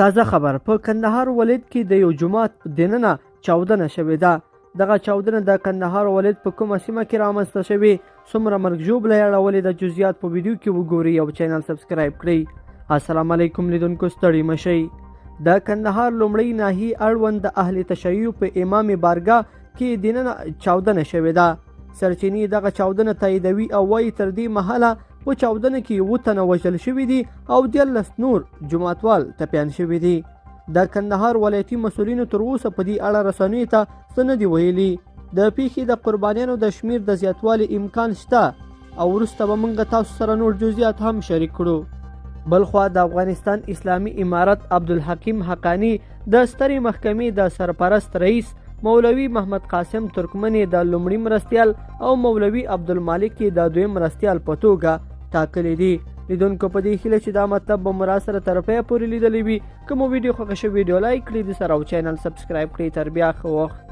تازه خبر په کندهار ولایت کې د یو جومات دننه چاودنه شوې ده. دغه چاودنه د کندهار ولایت په کومه سیمه کې رامنځته شوې، څومره مرګ ژوبله یې اړولې، د جزئیات په ویډیو کې وګورئ او چینل سبسکرایب کړئ. السلام علیکم لیدونکو، ستړي مشئ. د کندهار لومړی ناحیې اړوند د اهل تشیع په امام بارګاه کې دننه چاودنه شوې ده. سرچینې دغه چاودنه تاییدوي او وایي تر دې مهاله په چاودنه کې 7 تنه وژل شوي دي او 13 نور جوماتوال ټپیان شوي دي. د کندهار ولایتي مسؤلینو تر اوسه په دې اړه رسنیو ته څه نه دي ویلي. د پیښې د قربانیانو د شمیر د زیاتوالي امکان شته او وروسته به موږ تاسو سره نور جزئیات هم شریک کړو. بلخوا د افغانستان اسلامي امارت عبدالحکیم حقانی د سترې محکمې د سرپرست رئیس مولوي محمد قاسم ترکمنی د لومړي مرستیال او مولوي عبدالمالک د دویم مرستیال په توګه ټاکلي دي. لیدونکو په دې هیله چې دا مطلب به مو راسره تر پایه پورې لیدلی وي. که مو ویډیو خوښه شوې ویډیو لایک کړئ، د سره او چینل سبسکرایب کړئ. تر بیا ښه وخت.